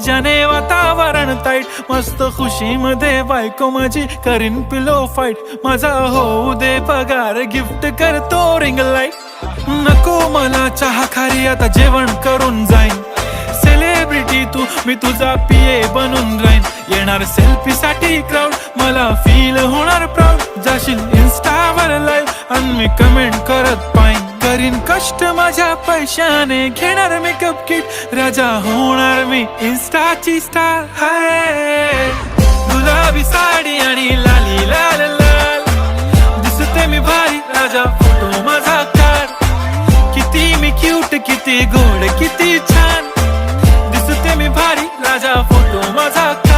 ज्याने वातावरण ताईट, मस्त खुशी मध्ये बायको माझी करीन पिलो फाईट. माझा होऊ दे पगार, गिफ्ट करतो रिंग लाईट. नको मला चहा खारी, आता जेवण करून जाईन. सेलिब्रिटी तू, मी तुझा पिये बनून राहीन. येणार सेल्फी साठी क्राऊड, मला फील होणार प्राऊड. जाशील इन्स्टावर लाईव्ह आणि मी कमेंट करत पाईन. करीन कष्ट माझ्या पैशाने, घेणार मेकअप किट, राजा होणार मी इन्स्टाची स्टार. हाय गुलाबी साडी आणि लाली लाल लाल, दिसते मी भारी, राजा फोटो माझा काढ. किती मी क्यूट, किती गोड, किती छान, दिसते मी भारी, राजा फोटो माझा.